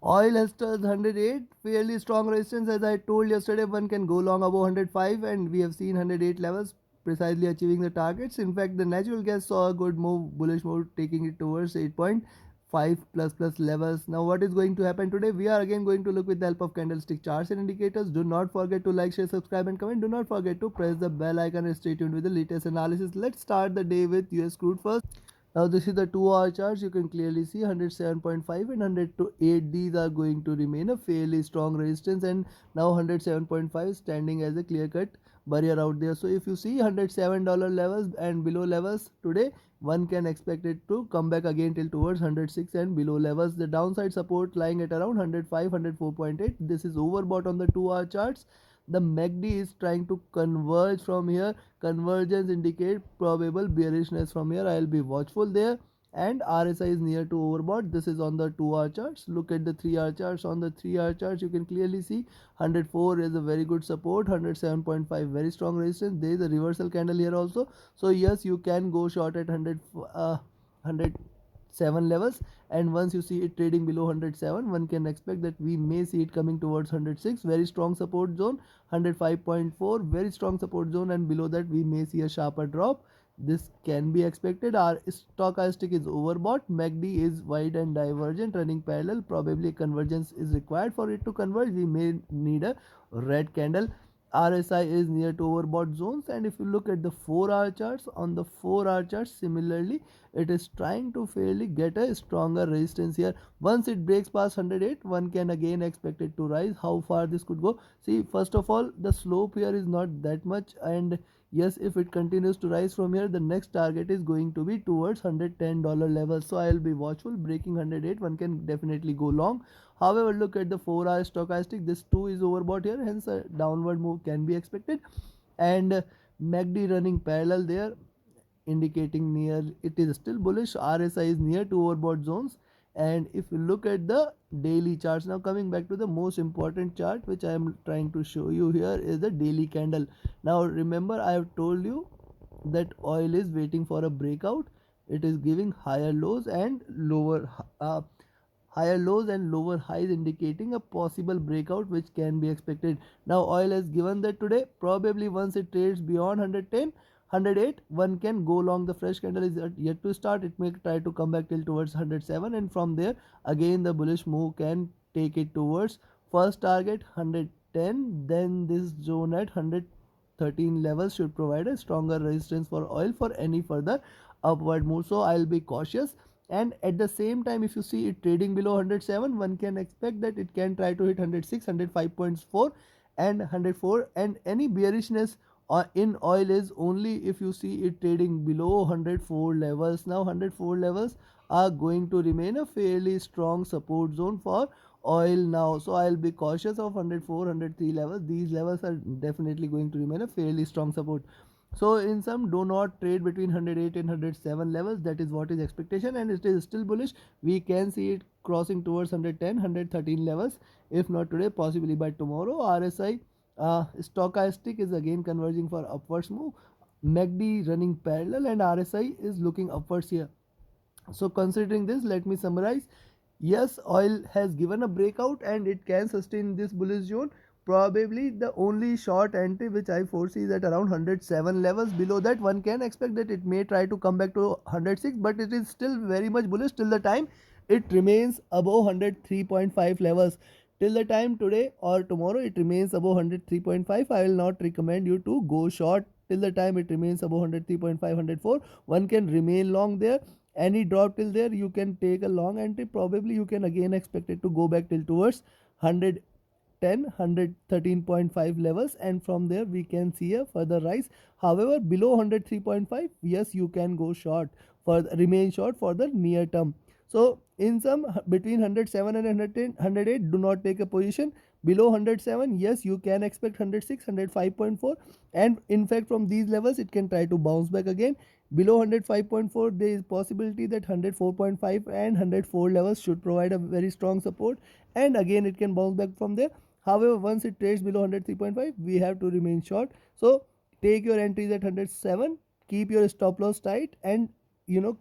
Oil has touched 108, fairly strong resistance. As I told yesterday, one can go long above 105, and we have seen 108 levels precisely achieving the targets. In fact, the natural gas saw a good move, bullish move, taking it towards 8.5 plus levels. Now, what is going to happen today? We are again going to look with the help of candlestick charts and indicators. Do not forget to like, share, subscribe, and comment. Do not forget to press the bell icon and stay tuned with the latest analysis. Let's start the day with US crude first. Now this is the 2 hour charts. You can clearly see 107.5 and 108. These are going to remain a fairly strong resistance, and now 107.5 standing as a clear cut barrier out there. So if you see $107 levels and below levels today, one can expect it to come back again till towards 106 and below levels. The downside support lying at around 105, 104.8. This is overbought on the 2 hour charts. The MACD is trying to converge from here. Convergence indicate probable bearishness from here. I'll be watchful there. And RSI is near to overbought. This is on the 2 hour charts. Look at the 3 hour charts. On the 3 hour charts, you can clearly see 104 is a very good support, 107.5 very strong resistance. There is a reversal candle here also. So yes, you can go short at 107 levels, and once you see it trading below 107, one can expect that we may see it coming towards 106, very strong support zone, 105.4 very strong support zone, and below that we may see a sharper drop. This can be expected. Our stochastic is overbought. MACD is wide and divergent, running parallel. Probably convergence is required. For it to converge, we may need a red candle. RSI is near to overbought zones, and if you look at the 4 hour charts, on the 4 hour charts similarly it is trying to fairly get a stronger resistance here. Once it breaks past 108, one can again expect it to rise. How far this could go? See, first of all, the slope here is not that much, and yes, if it continues to rise from here, the next target is going to be towards $110 level. So I'll be watchful. Breaking 108, one can definitely go long. However, look at the 4 hour stochastic. This too is overbought here, hence a downward move can be expected. And MACD running parallel there, indicating near it is still bullish. RSI is near to overbought zones. And if you look at the daily charts, now coming back to the most important chart which I am trying to show you here is the daily candle. Now remember, I have told you that oil is waiting for a breakout. It is giving higher lows and lower highs, indicating a possible breakout which can be expected. Now oil has given that today. Probably once it trades beyond 110, 108, one can go long. The fresh candle is yet to start. It may try to come back till towards 107, and from there again the bullish move can take it towards first target 110. Then this zone at 113 levels should provide a stronger resistance for oil for any further upward move. So I'll be cautious. And at the same time, if you see it trading below 107, one can expect that it can try to hit 106, 105.4 and 104. And any bearishness in oil is only if you see it trading below 104 levels. Now 104 levels are going to remain a fairly strong support zone for oil now. So I'll be cautious of 104, 103 levels. These levels are definitely going to remain a fairly strong support. So in some, do not trade between 108 and 107 levels. That is what is expectation, and it is still bullish. We can see it crossing towards 110, 113 levels. If not today, possibly by tomorrow. RSI stochastic is again converging for upwards move. MACD running parallel, and RSI is looking upwards here. So considering this, let me summarize. Yes, oil has given a breakout and it can sustain this bullish zone. Probably the only short entry which I foresee is at around 107 levels. Below that, one can expect that it may try to come back to 106, but it is still very much bullish till the time it remains above 103.5 levels. Till the time today or tomorrow it remains above 103.5, I will not recommend you to go short. Till the time it remains above 103.5, 104, one can remain long there. Any drop till there, you can take a long entry. Probably you can again expect it to go back till towards 110, 113.5 levels, and from there we can see a further rise. However, below 103.5, yes, you can go short, for remain short for the near term. So in some, between 107 and 110, 108, do not take a position. Below 107, yes, you can expect 106, 105.4, and in fact from these levels it can try to bounce back again. Below 105.4, there is possibility that 104.5 and 104 levels should provide a very strong support, and again it can bounce back from there. However, once it trades below 103.5, we have to remain short. So take your entries at 107, keep your stop loss tight, and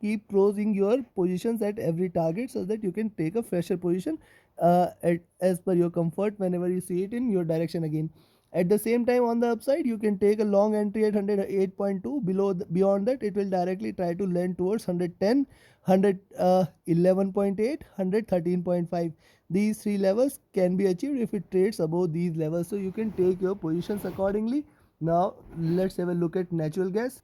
keep closing your positions at every target so that you can take a fresher position as per your comfort whenever you see it in your direction again. At the same time, on the upside, you can take a long entry at 108.2. Beyond that, it will directly try to lend towards 110, 111.8, 113.5. These three levels can be achieved if it trades above these levels. So you can take your positions accordingly. Now let's have a look at natural gas.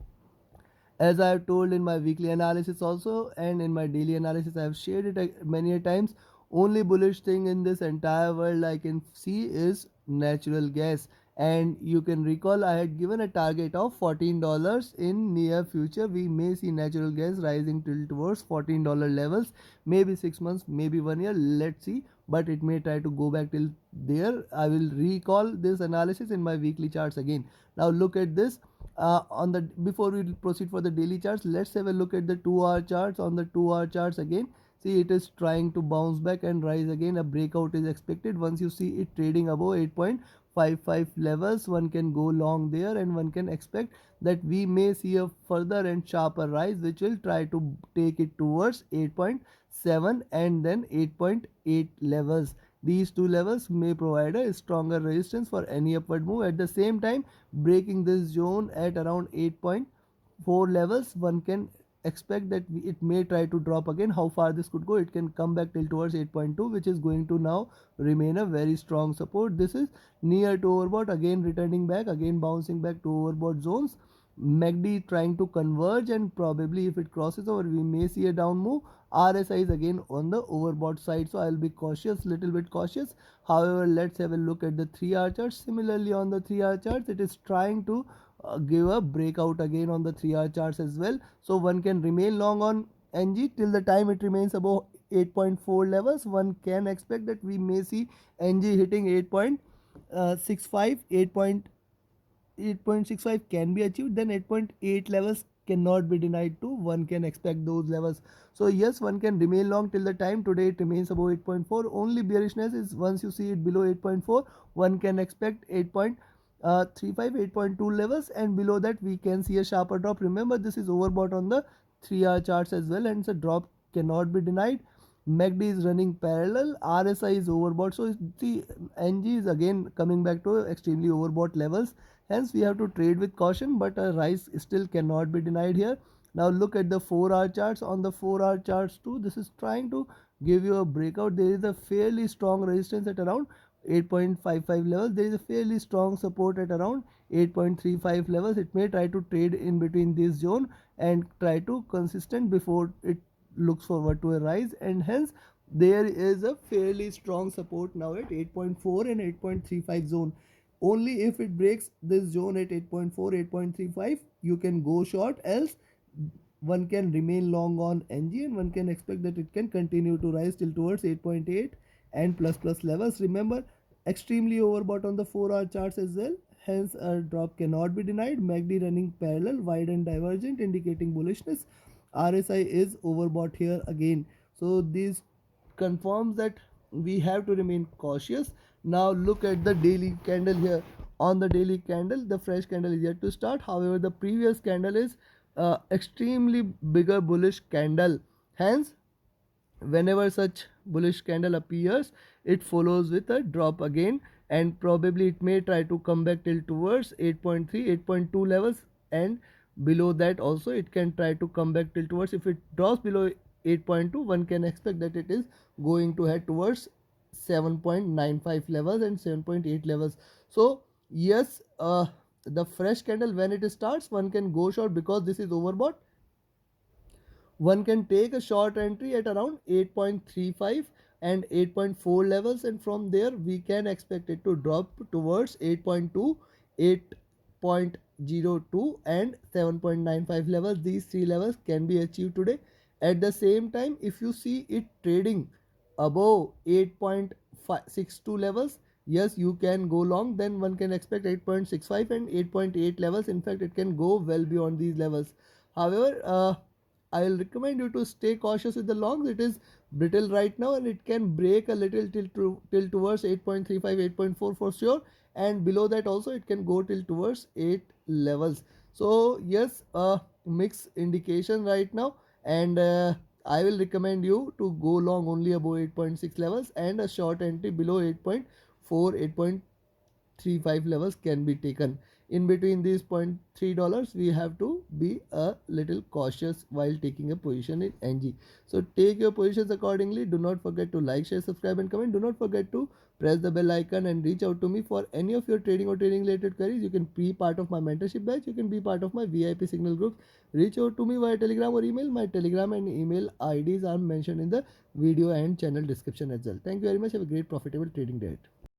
As I have told in my weekly analysis also and in my daily analysis, I have shared it many a times. Only bullish thing in this entire world I can see is natural gas. And you can recall I had given a target of $14 in near future. We may see natural gas rising till towards $14 levels. Maybe 6 months, maybe 1 year. Let's see. But it may try to go back till there. I will recall this analysis in my weekly charts again. Now look at this on the before we proceed for the daily charts, let's have a look at the 2 hour charts. On the 2 hour charts again, see it is trying to bounce back and rise again. A breakout is expected. Once you see it trading above 8.55 levels, one can go long there, and one can expect that we may see a further and sharper rise which will try to take it towards 8.7 and then 8.8 levels. These two levels may provide a stronger resistance for any upward move. At the same time, breaking this zone at around 8.4 levels, one can expect that it may try to drop again. How far this could go, it can come back till towards 8.2, which is going to now remain a very strong support. This is near to overbought, again returning back, again bouncing back to overbought zones. MACD trying to converge, and probably if it crosses over, we may see a down move. RSI is again on the overbought side, so I'll be cautious, little bit cautious. However, let's have a look at the 3 hour chart. Similarly, on the 3 hour charts, it is trying to give a breakout again on the 3 hour charts as well. So one can remain long on NG till the time it remains above 8.4 levels. One can expect that we may see NG hitting 8.65, 8.65 can be achieved, then 8.8 levels cannot be denied too. One can expect those levels. So yes, one can remain long till the time today it remains above 8.4. Only bearishness is once you see it below 8.4, one can expect 8.35, 8.2 levels, and below that we can see a sharper drop. Remember, this is overbought on the 3 hour charts as well, and the drop cannot be denied. MACD is running parallel, RSI is overbought. So the NG is again coming back to extremely overbought levels. Hence we have to trade with caution, but a rise still cannot be denied here. Now look at the 4 hour charts. On the 4 hour charts too, this is trying to give you a breakout. There is a fairly strong resistance at around 8.55 levels. There is a fairly strong support at around 8.35 levels. It may try to trade in between this zone and try to consistent before it looks forward to a rise, and hence there is a fairly strong support now at 8.4 and 8.35 zone. Only if it breaks this zone at 8.4, 8.35, you can go short, else one can remain long on NG, and one can expect that it can continue to rise till towards 8.8 and plus levels. Remember, extremely overbought on the 4 hour charts as well. Hence a drop cannot be denied. MACD running parallel, wide and divergent, indicating bullishness. RSI is overbought here again. So this confirms that we have to remain cautious. Now look at the daily candle here. On the daily candle, the fresh candle is yet to start. However, the previous candle is extremely bigger bullish candle. Hence, whenever such bullish candle appears, it follows with a drop again, and probably it may try to come back till towards 8.3, 8.2 levels, and below that also it can try to come back till towards, if it drops below 8.2, one can expect that it is going to head towards 7.95 levels and 7.8 levels. So yes, the fresh candle, when it starts, one can go short because this is overbought. One can take a short entry at around 8.35 and 8.4 levels, and from there we can expect it to drop towards 8.2, 8.02 and 7.95 levels. These three levels can be achieved today. At the same time, if you see it trading above 8.62 levels, yes, you can go long. Then one can expect 8.65 and 8.8 levels. In fact, it can go well beyond these levels. However, I'll recommend you to stay cautious with the longs. It is brittle right now, and it can break a little till towards 8.35, 8.4 for sure, and below that also it can go till towards 8 levels. So yes, mixed indication right now. and I will recommend you to go long only above 8.6 levels, and a short entry below 8.4, 8.35 levels can be taken. In between these $0.3, we have to be a little cautious while taking a position in NG. So take your positions accordingly. Do not forget to like, share, subscribe, and comment. Do not forget to press the bell icon and reach out to me for any of your trading or trading related queries. You can be part of my mentorship batch. You can be part of my VIP signal group. Reach out to me via Telegram or email. My Telegram and email IDs are mentioned in the video and channel description as well. Thank you very much. Have a great profitable trading day.